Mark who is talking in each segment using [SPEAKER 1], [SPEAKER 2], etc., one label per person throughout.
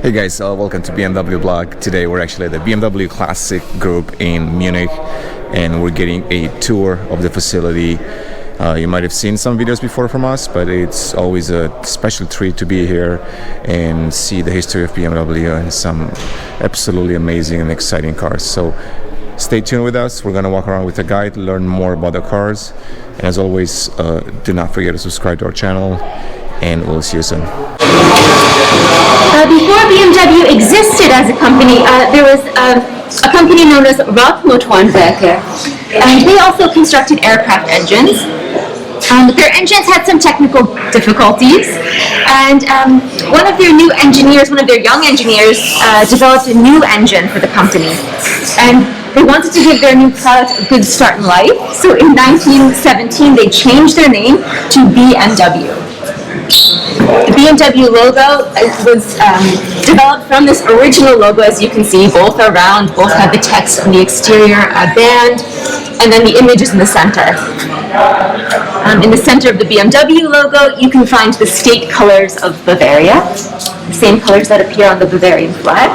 [SPEAKER 1] Hey guys, welcome to BMW Blog. Today we're actually at the BMW Classic group in Munich and we're getting a tour of the facility. You might have seen some videos before from us, but it's always a special treat to be here and see the history of BMW and some absolutely amazing and exciting cars. So stay tuned with us. We're going to walk around with a guide, learn more about the cars, and as always, do not forget to subscribe to our channel, and we'll see you soon.
[SPEAKER 2] Before BMW existed as a company, there was a company known as Radmotorenwerke, and they also constructed aircraft engines. Their engines had some technical difficulties, and one of their young engineers, developed a new engine for the company. And they wanted to give their new product a good start in life, so in 1917 they changed their name to BMW. The BMW logo was developed from this original logo, as you can see. Both are round, both have the text on the exterior band, and then the image is in the center. In the center of the BMW logo, you can find the state colors of Bavaria, the same colors that appear on the Bavarian flag.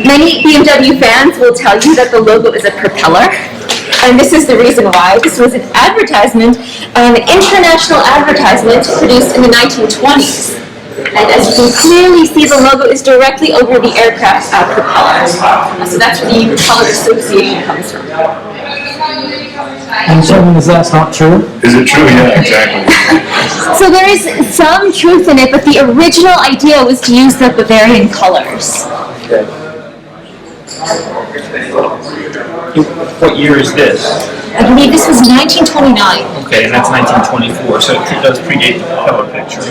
[SPEAKER 2] Many BMW fans will tell you that the logo is a propeller. And this is the reason why. This was an advertisement, an international advertisement produced in the 1920s. And as you can clearly see, the logo is directly over the aircraft propeller. So that's where the propeller association comes from.
[SPEAKER 3] I'm assuming that's not true?
[SPEAKER 4] Is it true? Yeah, exactly.
[SPEAKER 2] So there is some truth in it, but the original idea was to use the Bavarian colors.
[SPEAKER 4] Okay.
[SPEAKER 5] What year is this?
[SPEAKER 2] I believe this was 1929.
[SPEAKER 5] Okay, and that's 1924, so it does predate the propeller picture.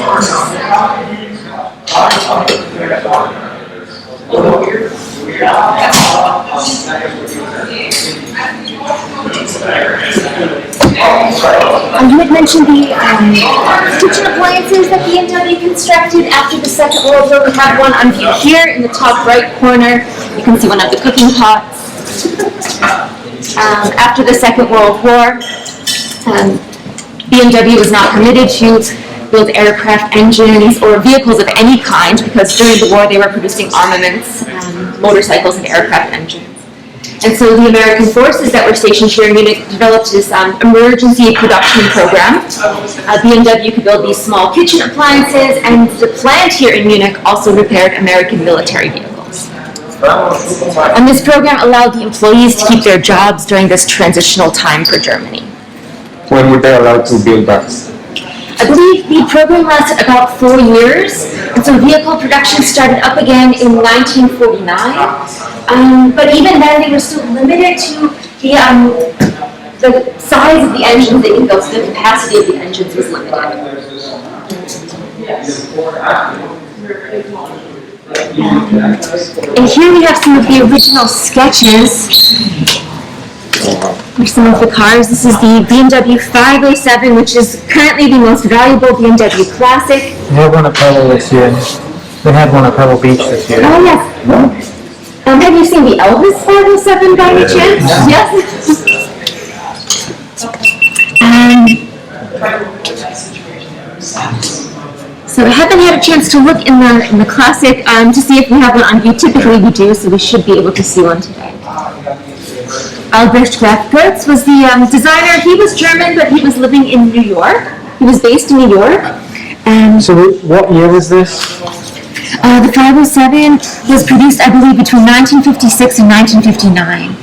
[SPEAKER 2] You had mentioned the kitchen appliances that BMW constructed after the Second World War. We have one on view here in the top right corner. You can see one of the cooking pots. After the Second World War, BMW was not permitted to build aircraft engines or vehicles of any kind because during the war they were producing armaments, motorcycles and aircraft engines. And so the American forces that were stationed here in Munich developed this emergency production program. BMW could build these small kitchen appliances, and the plant here in Munich also repaired American military vehicles. And this program allowed the employees to keep their jobs during this transitional time for Germany.
[SPEAKER 4] When were they allowed to build that?
[SPEAKER 2] I believe the program lasted about 4 years, and so vehicle production started up again in 1949. But even then, they were still limited to the size of the engines they could build, so the capacity of the engines was limited. And here we have some of the original sketches for some of the cars. This is the BMW 507, which is currently the most valuable BMW Classic.
[SPEAKER 3] They had one at Pebble this year. They had one at Pebble Beach this year.
[SPEAKER 2] Oh, yes. Have you seen the Elvis 507 by any chance? Yes. So I haven't had a chance to look in the Classic to see if we have one on view. Typically we do, so we should be able to see one today. Albrecht Graf Goetz was the designer. He was German, but he was living in New York. He was based in New York.
[SPEAKER 3] So what year was this?
[SPEAKER 2] The 507 was produced, I believe, between 1956 and 1959.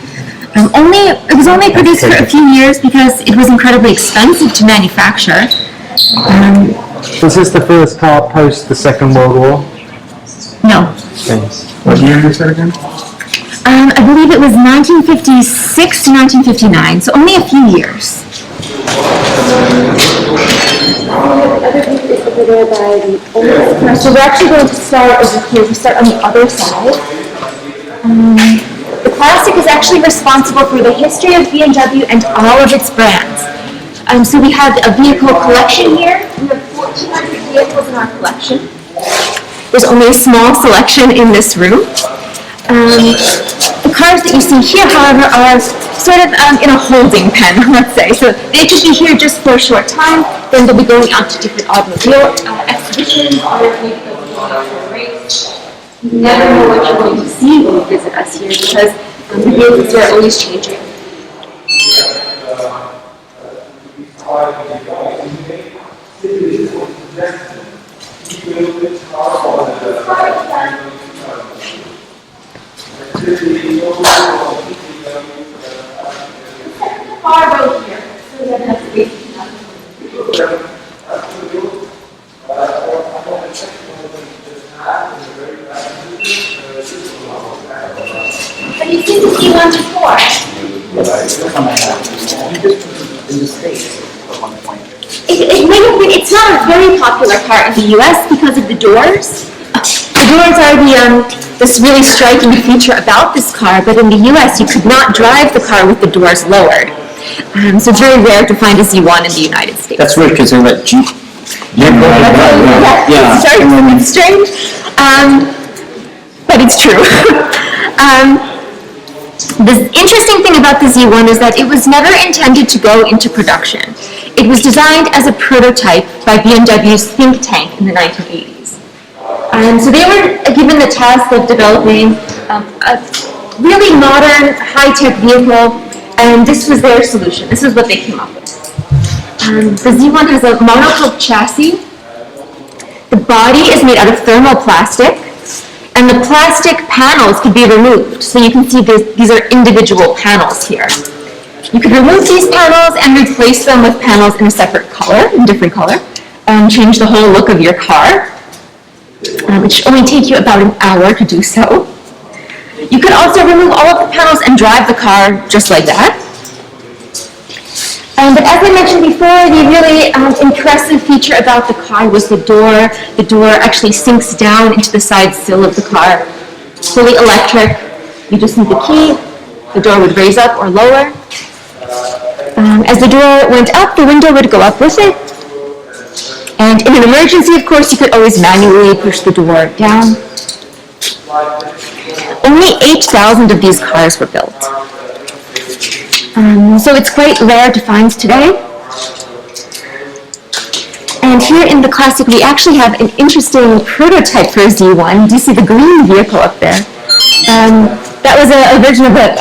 [SPEAKER 2] It was only produced for a few years because it was incredibly expensive to manufacture.
[SPEAKER 3] Was this the first car post the Second World War?
[SPEAKER 2] No.
[SPEAKER 3] Thanks.
[SPEAKER 4] What year is that again?
[SPEAKER 2] I believe it was 1956 to 1959, so only a few years. So we're actually going to start over here. We start on the other side. The Classic is actually responsible for the history of BMW and all of its brands. So we have a vehicle collection here. We have 1,400 vehicles in our collection. There's only a small selection in this room. The cars that you see here, however, are sort of in a holding pen, let's say. So they could be here just for a short time, then they'll be going out to different automobile exhibitions or maybe You never know what you're going to see when you visit us here because the vehicles are always changing. Car road here, so you have enough space. Have you seen the C1 before? It may have been, it's not a very popular car in the US because of the doors. The doors are this really striking feature about this car, but in the US you could not drive the car with the doors lowered. So it's very rare to find a Z1 in the United States.
[SPEAKER 6] That's weird because they're like Jeep.
[SPEAKER 2] It's starting to be strange, but it's true. The interesting thing about the Z1 is that it was never intended to go into production. It was designed as a prototype by BMW's think tank in the 1980s. So they were given the task of developing a really modern, high-tech vehicle, and this was their solution. This is what they came up with. The Z1 has a monocoque chassis. The body is made out of thermoplastic, and the plastic panels could be removed. So you can see these are individual panels here. You could remove these panels and replace them with panels in a separate color, in different color, and change the whole look of your car, which should only take you about an hour to do so. You could also remove all of the panels and drive the car just like that. But as I mentioned before, the really impressive feature about the car was the door. The door actually sinks down into the side sill of the car. Fully electric. You just need the key. The door would raise up or lower. As the door went up, the window would go up with it. And in an emergency, of course, you could always manually push the door down. Only 8,000 of these cars were built. So it's quite rare to find today. And here in the Classic, we actually have an interesting prototype for a Z1. Do you see the green vehicle up there? That was a version of a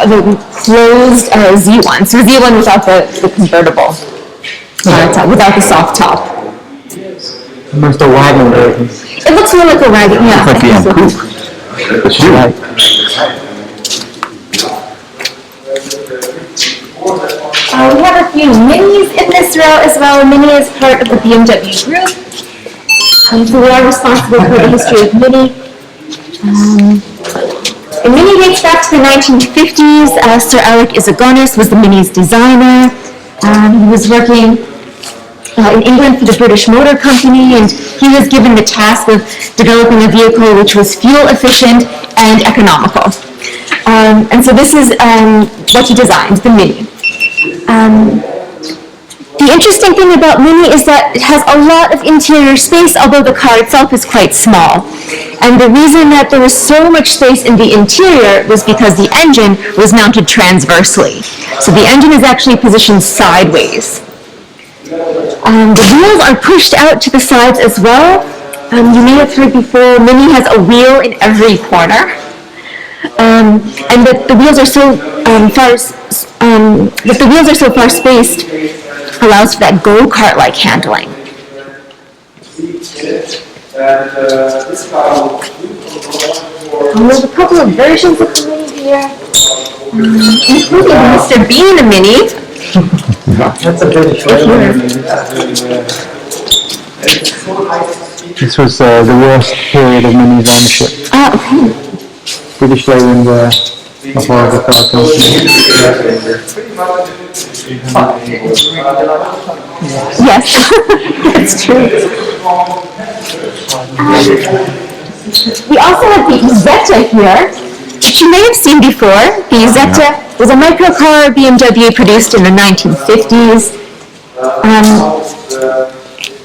[SPEAKER 2] closed Z1. So a Z1 without the convertible, without the soft top.
[SPEAKER 3] Almost a wagon version.
[SPEAKER 2] It looks more like a wagon, yeah.
[SPEAKER 6] Like the coupe.
[SPEAKER 2] We have a few Minis in this row as well. Mini is part of the BMW group. So we are responsible for the history of Mini. The Mini dates back to the 1950s. Sir Alec Izagonis was the Mini's designer. He was working in England for the British Motor Company, and he was given the task of developing a vehicle which was fuel efficient and economical. And so this is what he designed, the Mini. The interesting thing about Mini is that it has a lot of interior space, although the car itself is quite small. And the reason that there was so much space in the interior was because the engine was mounted transversely. So the engine is actually positioned sideways. The wheels are pushed out to the sides as well. You may have heard before, Mini has a wheel in every corner. And that the wheels are so far spaced allows for that go-kart-like handling. There's a couple of versions of the Mini here, including Mr. Bean a Mini.
[SPEAKER 3] That's a British version. This was the worst period of Mini's ownership.
[SPEAKER 2] Okay.
[SPEAKER 3] British Leyland were a horrible car company.
[SPEAKER 2] Yes, that's true. We also have the Zeta here, which you may have seen before. The Zeta was a microcar BMW produced in the 1950s.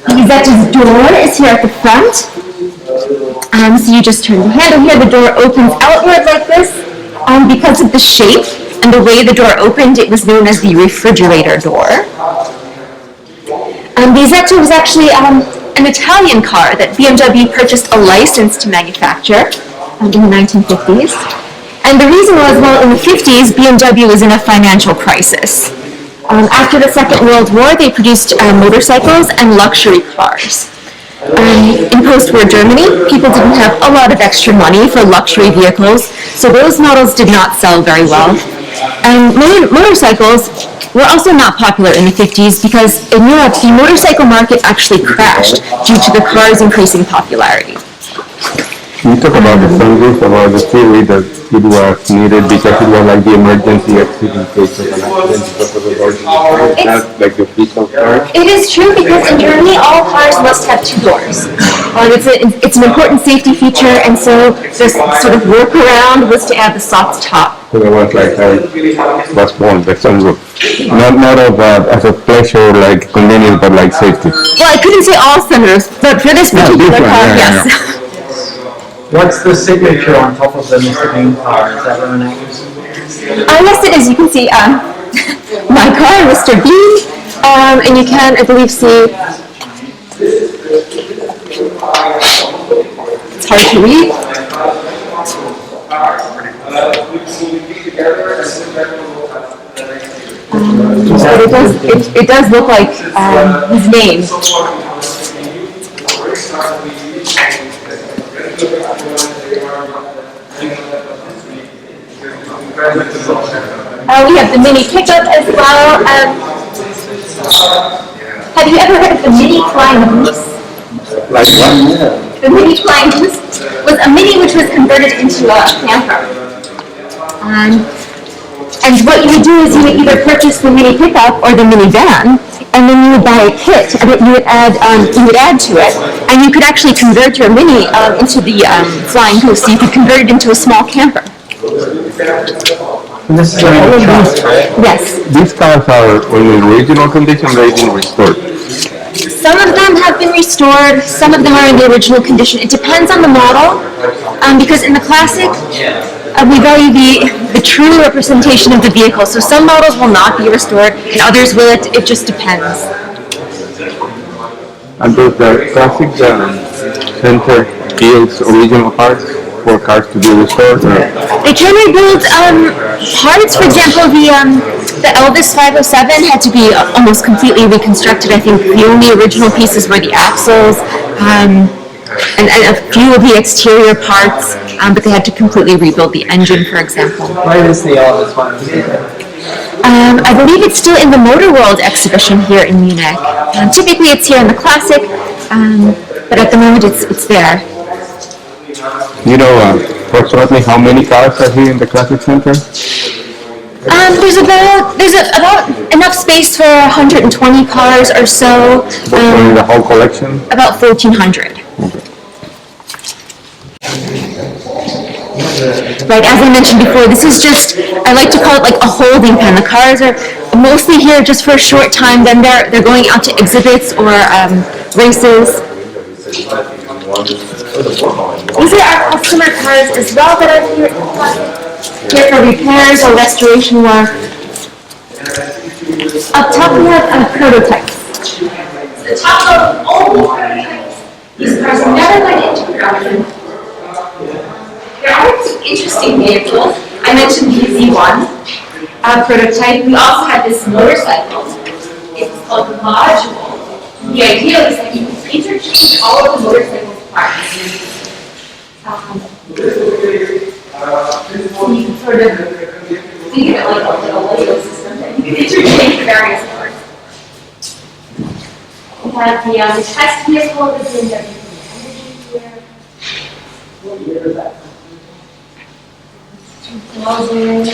[SPEAKER 2] The Zeta's door is here at the front. So you just turn the handle here, the door opens outward like this. Because of the shape and the way the door opened, it was known as the refrigerator door. The Zeta was actually an Italian car that BMW purchased a license to manufacture in the 1950s. And the reason was, well, in the 50s, BMW was in a financial crisis. After the Second World War, they produced motorcycles and luxury cars. In post-war Germany, people didn't have a lot of extra money for luxury vehicles, so those models did not sell very well. And motorcycles were also not popular in the 50s because in Europe, the motorcycle market actually crashed due to the car's increasing popularity.
[SPEAKER 4] You talk about the sunroof, about the theory that it was needed because it was like the emergency exit in case of an accident because of the doors. Not like the official car.
[SPEAKER 2] It is true because in Germany, all cars must have two doors. It's an important safety feature, and so this sort of workaround was to add the soft top.
[SPEAKER 4] So it was like I was born, the sunroof. Not of as a pleasure, like convenience, but like safety.
[SPEAKER 2] Well, I couldn't say all sunroofs, but for this particular car, yes.
[SPEAKER 3] What's the signature on top of the Mr. Bean car? Is that Roman?
[SPEAKER 2] Yes, it is. You can see my car, Mr. Bean, and you can, I believe, see. It's hard to read. But it does look like his name. We have the mini pickup as well. Have you ever heard of the mini flying goose?
[SPEAKER 4] Like what?
[SPEAKER 2] The mini flying goose was a mini which was converted into a camper. And what you would do is you would either purchase the mini pickup or the mini van, and then you would buy a kit that you would add to it, and you could actually convert your mini into the flying goose. So you could convert it into a small camper.
[SPEAKER 3] And this is an old car, right?
[SPEAKER 2] Yes.
[SPEAKER 4] These cars are in original condition, they've been restored.
[SPEAKER 2] Some of them have been restored, some of them are in the original condition. It depends on the model, because in the Classic, we value the true representation of the vehicle. So some models will not be restored, and others will. It just depends.
[SPEAKER 4] And does the Classic center builds original parts for cars to be restored?
[SPEAKER 2] They can rebuild parts. For example, the Elvis 507 had to be almost completely reconstructed. I think the only original pieces were the axles and a few of the exterior parts, but they had to completely rebuild the engine, for example.
[SPEAKER 3] Where is the Elvis one?
[SPEAKER 2] I believe it's still in the Motor World exhibition here in Munich. Typically it's here in the Classic, but at the moment it's there.
[SPEAKER 4] You know approximately how many cars are here in the Classic Center?
[SPEAKER 2] There's about enough space for 120 cars or so.
[SPEAKER 4] In the whole collection?
[SPEAKER 2] About 1,400. Right, as I mentioned before, this is just, I like to call it like a holding pen. The cars are mostly here just for a short time, then they're going out to exhibits or races. These are our customer cars as well that are here for repairs or restoration work. Up top we have prototypes. The top of all these prototypes, these cars never went into production. There are some interesting vehicles. I mentioned the Z1 prototype. We also have this motorcycle. It's called the Module. The idea is that you can interchange all of the motorcycle parts. So you can sort of think of it like a little Lego system that you can interchange the various parts. We have the test vehicle, the BMW here. What year is that? 2000,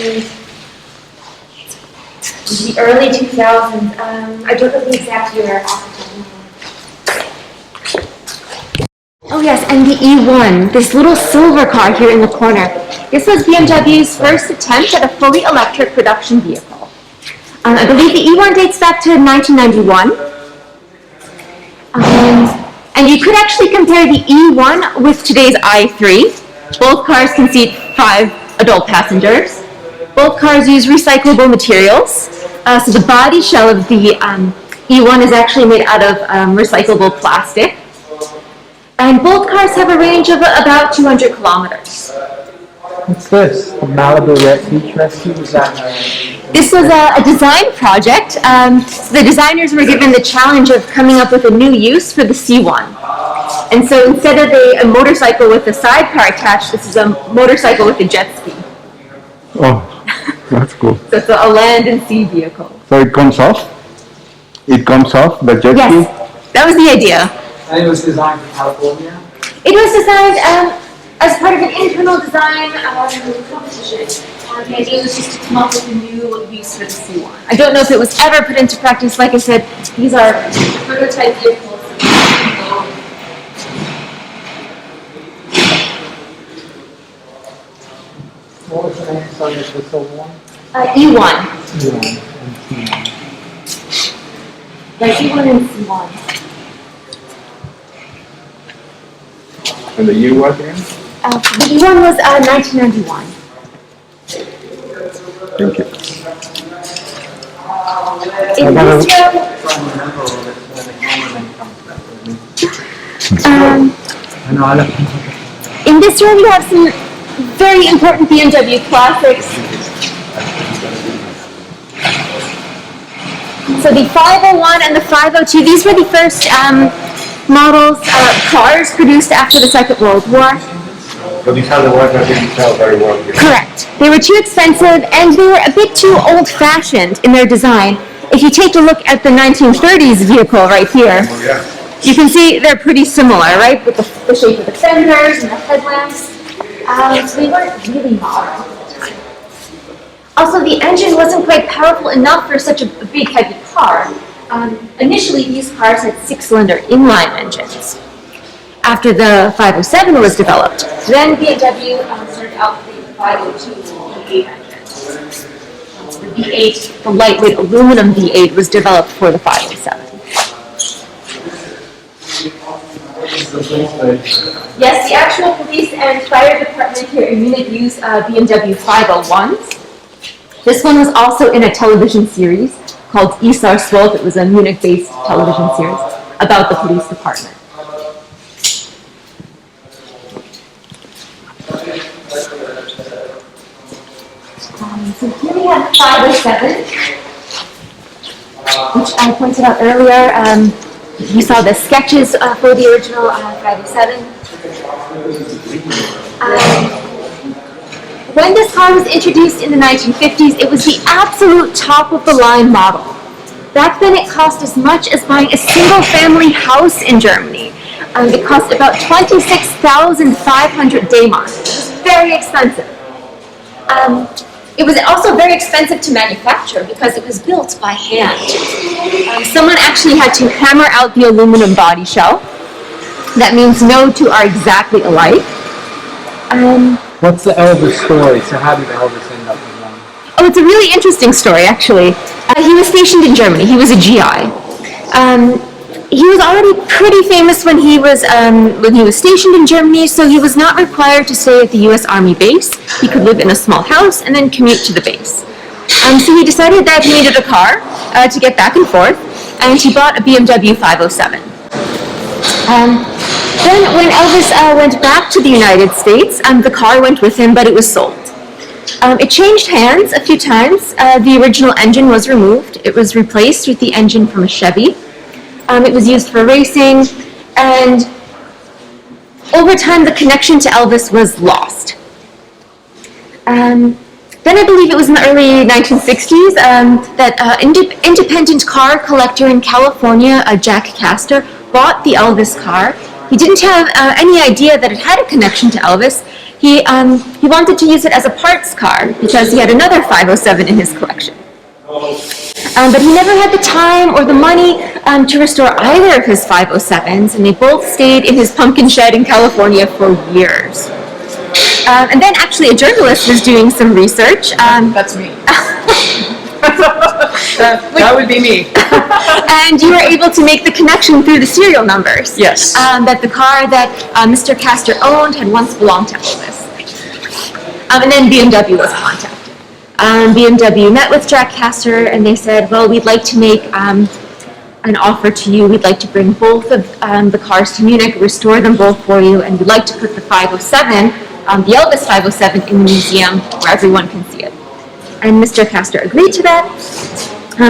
[SPEAKER 2] the early 2000s. I don't know the exact year off the top of my head. Oh yes, and the E1, this little silver car here in the corner. This was BMW's first attempt at a fully electric production vehicle. I believe the E1 dates back to 1991. And you could actually compare the E1 with today's i3. Both cars can seat 5 adult passengers. Both cars use recyclable materials. So the body shell of the E1 is actually made out of recyclable plastic. And both cars have a range of about 200 kilometers.
[SPEAKER 3] What's this? The Malibu Refuge Rescue? Is that
[SPEAKER 2] This was a design project. So the designers were given the challenge of coming up with a new use for the C1. And so instead of a motorcycle with a sidecar attached, this is a motorcycle with a jet ski.
[SPEAKER 4] Oh, that's cool.
[SPEAKER 2] So it's a land and sea vehicle.
[SPEAKER 4] So it comes off? It comes off the jet ski?
[SPEAKER 2] Yes, that was the idea.
[SPEAKER 3] And it was designed for California?
[SPEAKER 2] It was designed as part of an internal design competition. The idea was just to come up with a new use for the C1. I don't know if it was ever put into practice. Like I said, these are prototype vehicles.
[SPEAKER 3] What was the name? Sorry, it's the silver one?
[SPEAKER 2] E1.
[SPEAKER 3] Yeah.
[SPEAKER 2] Yeah, E1 and C1.
[SPEAKER 4] And the U was again?
[SPEAKER 2] The E1 was 1991.
[SPEAKER 4] Thank you.
[SPEAKER 2] In this row,
[SPEAKER 3] I know, I love
[SPEAKER 2] in this row we have some very important BMW classics. So the 501 and the 502, these were the first models, cars produced after the Second World War.
[SPEAKER 4] So these are the ones that didn't sell very well here.
[SPEAKER 2] Correct. They were too expensive and they were a bit too old-fashioned in their design. If you take a look at the 1930s vehicle right here, you can see they're pretty similar, right? With the shape of the fenders and the headlamps. So they weren't really modern at the time. Also, the engine wasn't quite powerful enough for such a big, heavy car. Initially, these cars had six-cylinder inline engines. After the 507 was developed, then BMW started out with the 502 V8 engine. The V8, the lightweight aluminum V8, was developed for the 507. Yes, the actual police and fire department here in Munich used BMW 501s. This one was also in a television series called Isar 12. It was a Munich-based television series about the police department. So here we have 507, which I pointed out earlier. You saw the sketches for the original 507. When this car was introduced in the 1950s, it was the absolute top of the line model. Back then it cost as much as buying a single family house in Germany. It cost about 26,500 D-Mark. It was very expensive. It was also very expensive to manufacture because it was built by hand. Someone actually had to hammer out the aluminum body shell. That means no two are exactly alike.
[SPEAKER 3] What's the Elvis story? So how did Elvis end up with one?
[SPEAKER 2] Oh, it's a really interesting story, actually. He was stationed in Germany. He was a GI. He was already pretty famous when he was stationed in Germany, so he was not required to stay at the U.S. Army base. He could live in a small house and then commute to the base. So he decided that he needed a car to get back and forth, and he bought a BMW 507. Then when Elvis went back to the United States, the car went with him, but it was sold. It changed hands a few times. The original engine was removed. It was replaced with the engine from a Chevy. It was used for racing, and over time the connection to Elvis was lost. Then I believe it was in the early 1960s that independent car collector in California, Jack Castor, bought the Elvis car. He didn't have any idea that it had a connection to Elvis. He wanted to use it as a parts car because he had another 507 in his collection. But he never had the time or the money to restore either of his 507s, and they both stayed in his pumpkin shed in California for years. And then actually a journalist was doing some research.
[SPEAKER 7] That's me. That would be me.
[SPEAKER 2] And you were able to make the connection through the serial numbers.
[SPEAKER 7] Yes.
[SPEAKER 2] That the car that Mr. Castor owned had once belonged to Elvis. And then BMW was contacted. BMW met with Jack Castor and they said, well, we'd like to make an offer to you. We'd like to bring both of the cars to Munich, restore them both for you, and we'd like to put the 507, the Elvis 507, in the museum where everyone can see it. And Mr. Castor agreed to that.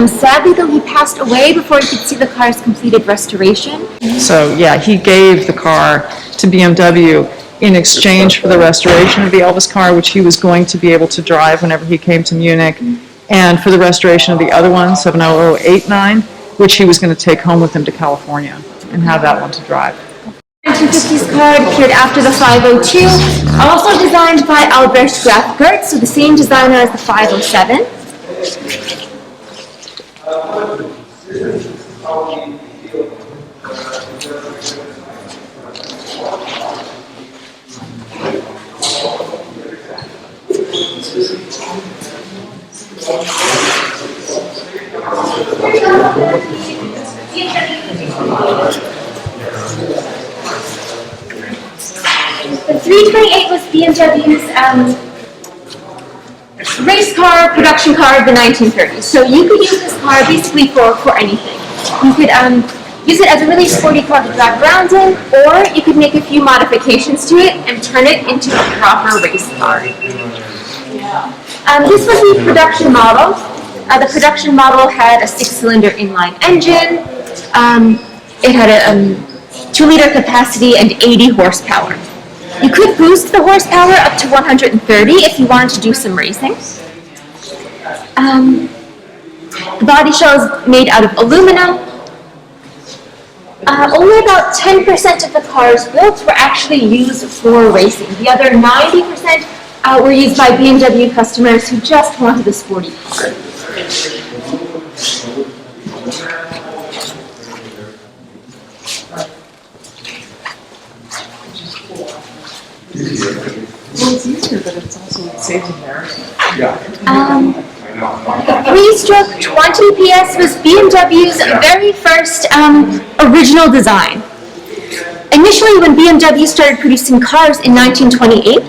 [SPEAKER 2] Sadly, though, he passed away before he could see the car's completed restoration.
[SPEAKER 7] So, yeah, he gave the car to BMW in exchange for the restoration of the Elvis car, which he was going to be able to drive whenever he came to Munich, and for the restoration of the other one, 70089, which he was going to take home with him to California and have that one to drive.
[SPEAKER 2] 1950s car appeared after the 502, also designed by Albert Graf Goertz, so the same designer as the 507. The 328 was BMW's race car, production car of the 1930s. So you could use this car basically for anything. You could use it as a really sporty car to drive around in, or you could make a few modifications to it and turn it into a proper race car. This was the production model. The production model had a 6-cylinder inline engine. It had a 2-liter capacity and 80 horsepower. You could boost the horsepower up to 130 if you wanted to do some racing. The body shell is made out of aluminum. Only about 10% of the cars built were actually used for racing. The other 90% were used by BMW customers who just wanted a sporty car.
[SPEAKER 7] Well, it's easier, but it's also saves embarrassment.
[SPEAKER 2] The 3-stroke 20 PS was BMW's very first original design. Initially, when BMW started producing cars in 1928,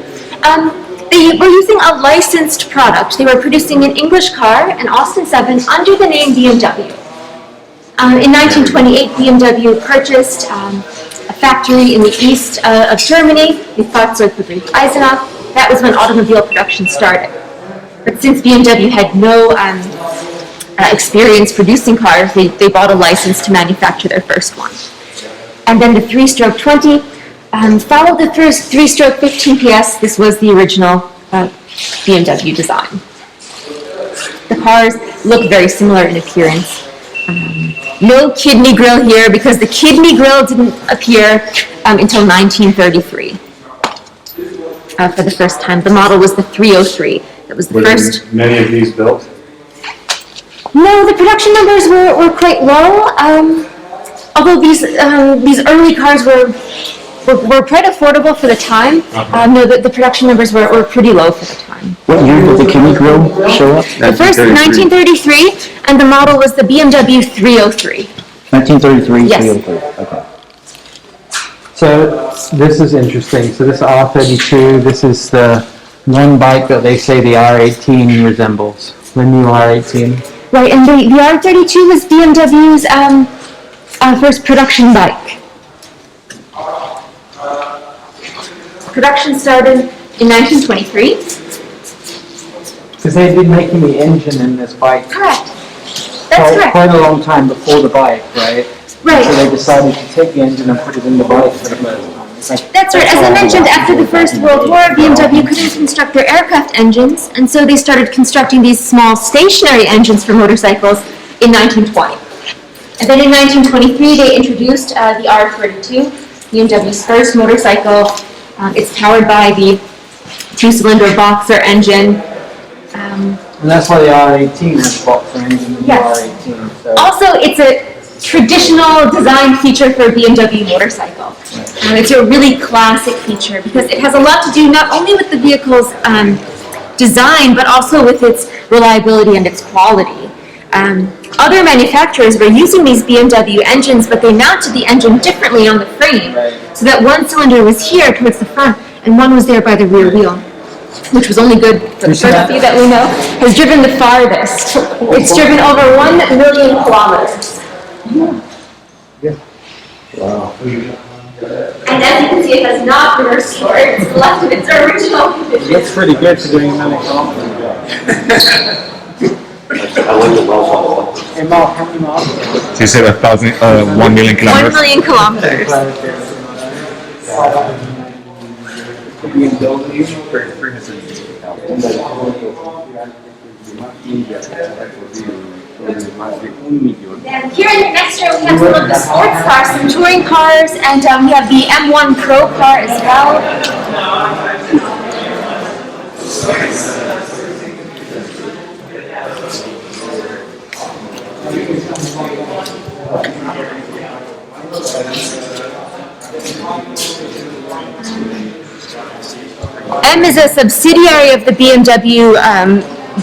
[SPEAKER 2] they were using a licensed product. They were producing an English car, an Austin 7, under the name BMW. In 1928, BMW purchased a factory in the east of Germany, the Fahrzeugfabrik Eisenach. That was when automobile production started. But since BMW had no experience producing cars, they bought a license to manufacture their first one. And then the 3-stroke 20 followed the 3-stroke 15 PS. This was the original BMW design. The cars look very similar in appearance. No kidney grille here because the kidney grille didn't appear until 1933. For the first time, the model was the 303. That was the first.
[SPEAKER 4] Many of these built?
[SPEAKER 2] No, the production numbers were quite low. Although these early cars were quite affordable for the time. No, the production numbers were pretty low for the time.
[SPEAKER 6] What year did the kidney grill show up?
[SPEAKER 2] The first 1933, and the model was the BMW 303.
[SPEAKER 6] 1933,
[SPEAKER 2] Yes.
[SPEAKER 6] 303. Okay.
[SPEAKER 3] So this is interesting. So this R32, this is the one bike that they say the R18 resembles, the new R18.
[SPEAKER 2] Right, and the R32 was BMW's first production bike. Production started in 1923.
[SPEAKER 3] Because they'd been making the engine in this bike
[SPEAKER 2] Correct. That's
[SPEAKER 3] for
[SPEAKER 2] correct.
[SPEAKER 3] quite a long time before the bike, right?
[SPEAKER 2] Right.
[SPEAKER 3] So they decided to take the engine and put it in the bike for the first time. It's like,
[SPEAKER 2] That's right. As I mentioned, after the First World War, BMW couldn't construct their aircraft engines, and so they started constructing these small stationary engines for motorcycles in 1920. And then in 1923, they introduced the R32, BMW's first motorcycle. It's powered by the 2-cylinder Boxer engine.
[SPEAKER 3] and that's why the R18 has a boxer engine in the
[SPEAKER 2] Yes.
[SPEAKER 3] R18. So.
[SPEAKER 2] Also, it's a traditional design feature for a BMW motorcycle. It's a really classic feature because it has a lot to do not only with the vehicle's design, but also with its reliability and its quality. Other manufacturers were using these BMW engines, but they mounted the engine differently on the frame, so that one cylinder was here towards the front, and one was there by the rear wheel, which was only good for the first few that we know, has driven the farthest. It's driven over 1 million kilometers. And as you can see, it has not been restored. It's left in its original condition.
[SPEAKER 3] That's pretty good for doing many kilometers. Hey, Mark, how many miles?
[SPEAKER 1] So you said 1 million
[SPEAKER 2] 1
[SPEAKER 1] kilometers?
[SPEAKER 2] million kilometers. And here in the next row, we have some of the sports cars, some touring cars, and we have the M1 Procar as well. M is a subsidiary of the BMW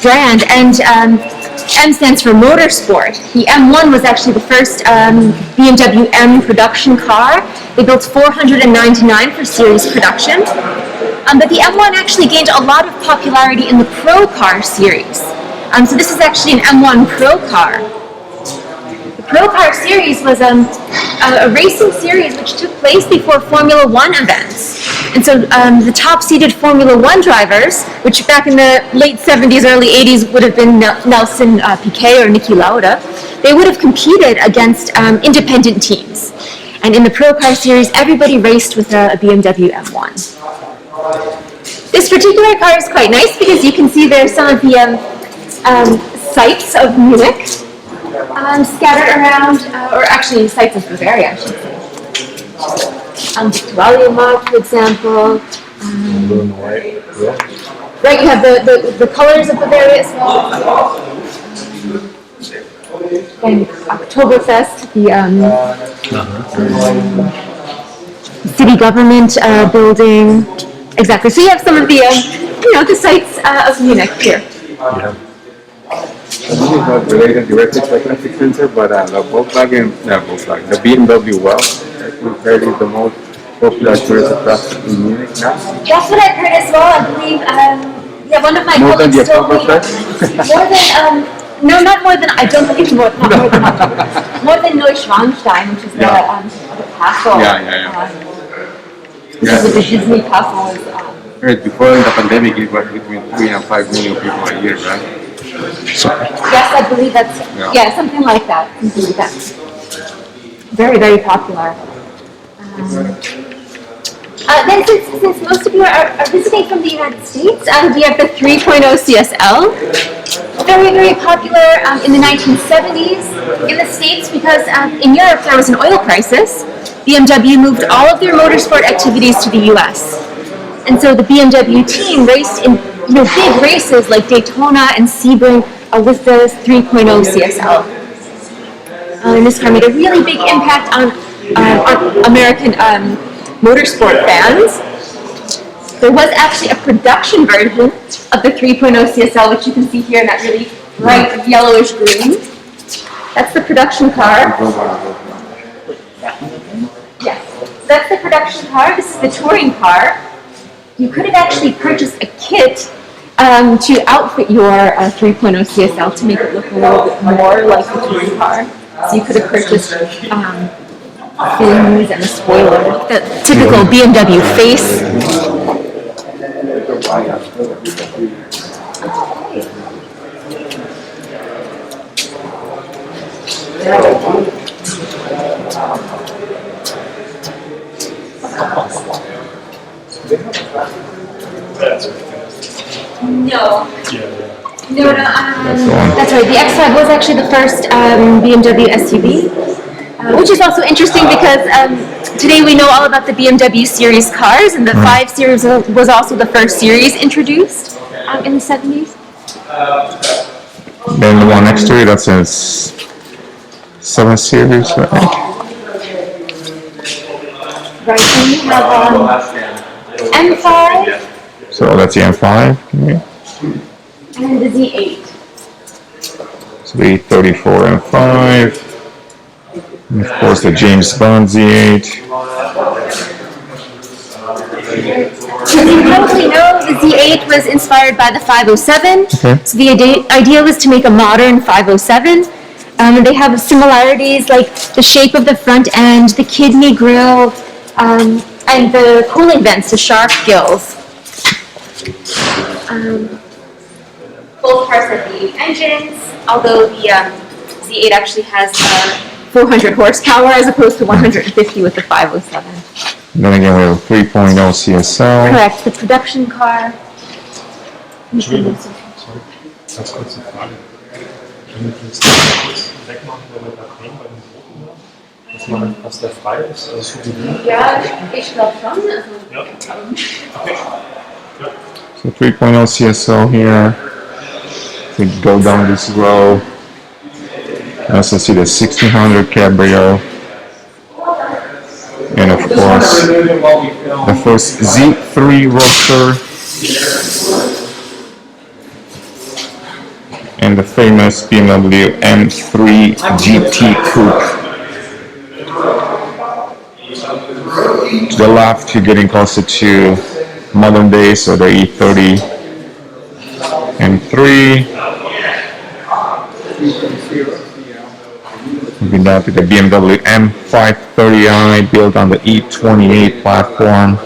[SPEAKER 2] brand, and M stands for motorsport. The M1 was actually the first BMW M production car. They built 499 for series production. But the M1 actually gained a lot of popularity in the Procar series. So this is actually an M1 Procar. The Procar series was a racing series which took place before Formula One events. And so the top-seeded Formula One drivers, which back in the late 70s, early 80s would have been Nelson Piquet or Niki Lauda, they would have competed against independent teams. And in the Procar series, everybody raced with a BMW M1. This particular car is quite nice because you can see there's some of the sites of Munich scattered around, or actually sites of Bavaria, I should say. Victoria Mark, for example. Right, you have the colors of Bavaria as well. And Oktoberfest, the city government building. Exactly. So you have some of the, the sites of Munich here.
[SPEAKER 4] This is not related directly to the Classic Center, but the the BMW Well, I think that is the most popular tourist attraction in Munich now.
[SPEAKER 2] That's what I've heard as well. I believe, one of my
[SPEAKER 4] More than the
[SPEAKER 2] colleagues told me
[SPEAKER 4] Oktoberfest?
[SPEAKER 2] more than, no, not more than, I don't believe not more than Oktoberfest. More than Neuschwanstein, which is the castle. Which is what the Disney castle is.
[SPEAKER 4] Before the pandemic, it was between 3 and 5 million people a year, right?
[SPEAKER 2] Yes, I believe that's, something like that. Something like that. Very, very popular. Then since most of you are visiting from the United States, we have the 3.0 CSL. Very, very popular in the 1970s in the States because in Europe there was an oil crisis. BMW moved all of their motorsport activities to the US. And so the BMW team raced in big races like Daytona and Sebring with the 3.0 CSL. And this car made a really big impact on American motorsport fans. There was actually a production version of the 3.0 CSL, which you can see here in that really bright yellowish green. That's the production car. Yes, that's the production car. This is the touring car. You could have actually purchased a kit to outfit your 3.0 CSL to make it look a little bit more like the touring car. So you could have purchased fins and a spoiler, the typical BMW face. No. No, that's right. The X5 was actually the first BMW SUV, which is also interesting because today we know all about the BMW series cars, and the 5 Series was also the first series introduced in the 70s.
[SPEAKER 1] Then the one next to it, that's a 7 Series, right?
[SPEAKER 2] Right, and we have M5
[SPEAKER 1] So that's the M5. Yeah.
[SPEAKER 2] and the Z8.
[SPEAKER 1] So the 34 M5. And of course the James Bond Z8.
[SPEAKER 2] As you probably know, the Z8 was inspired by the 507.
[SPEAKER 1] Okay.
[SPEAKER 2] So the idea was to make a modern 507. They have similarities like the shape of the front end, the kidney grille, and the cooling vents, the shark gills. Both cars have V8 engines, although the Z8 actually has 400 horsepower as opposed to 150 with the 507.
[SPEAKER 1] Then again, we have 3.0 CSL.
[SPEAKER 2] Correct, the production car.
[SPEAKER 5] Ganz kurze Frage. Können wir das kurz wegmachen, wenn wir da drehen bei den Roten, dass der frei ist? Also für die
[SPEAKER 2] Ja, ich glaube schon.
[SPEAKER 5] Ja. Okay. Ja.
[SPEAKER 1] So 3.0 CSL here. We go down this row. You also see the 1600 Cabrio. And of course, the first Z3 Roadster. And the famous BMW M3 GT Coupe. To the left, you're getting closer to modern days, so the E30 M3. Moving down to the BMW M530i, built on the E28 platform.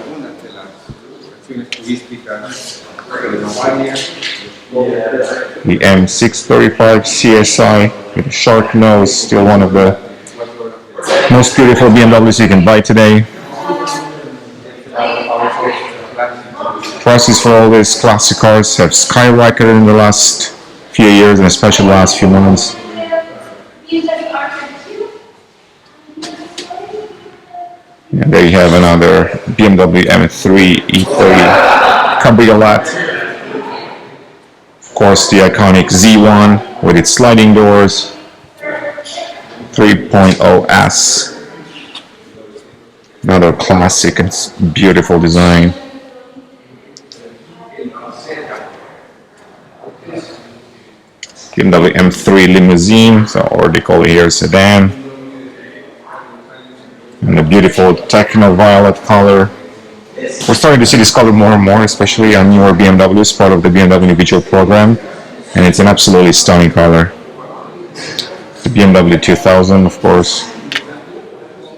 [SPEAKER 1] The M635 CSI with a shark nose, still one of the most beautiful BMWs you can buy today. Prices for all these classic cars have skyrocketed in the last few years, and especially the last few months. And there you have another BMW M3 E30 Cabriolet. Of course, the iconic Z1 with its sliding doors. 3.0S. Another classic and beautiful design. BMW M3 limousine, or they call it here sedan. And the beautiful Techno Violet color. We're starting to see this color more and more, especially on newer BMWs, part of the BMW individual program. And it's an absolutely stunning color. The BMW 2000, of course,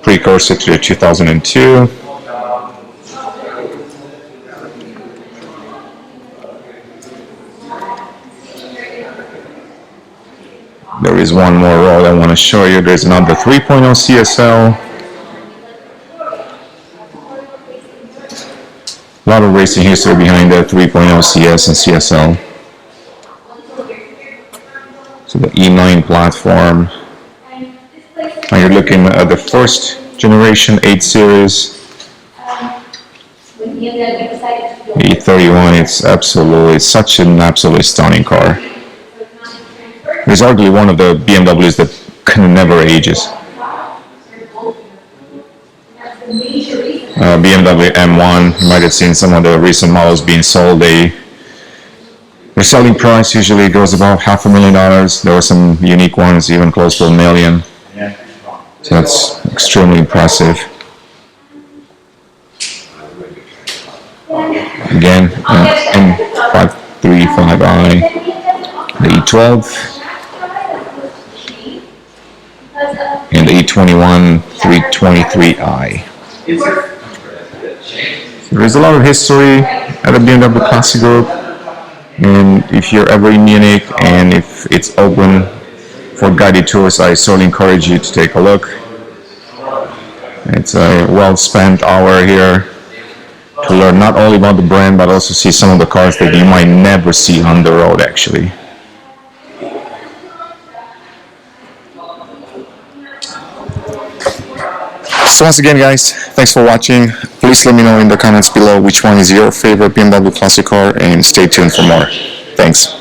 [SPEAKER 1] precursor to the 2002. There is one more row I want to show you. There's another 3.0 CSL. A lot of racing history behind the 3.0 CS and CSL. So the E9 platform. Now you're looking at the first generation 8 Series. The E31, it's such an absolutely stunning car. It's arguably one of the BMWs that never ages. BMW M1, you might have seen some of the recent models being sold. Their selling price usually goes about $500,000. There were some unique ones even close to $1 million. So that's extremely impressive. Again, M535i, the E12, and the E21 323i. There's a lot of history at the BMW Classic Group, and if you're ever in Munich and if it's open for guided tours, I certainly encourage you to take a look. It's a well-spent hour here to learn not only about the brand but also see some of the cars that you might never see on the road actually. So once again guys, thanks for watching. Please let me know in the comments below which one is your favorite BMW Classic car, and stay tuned for more. Thanks.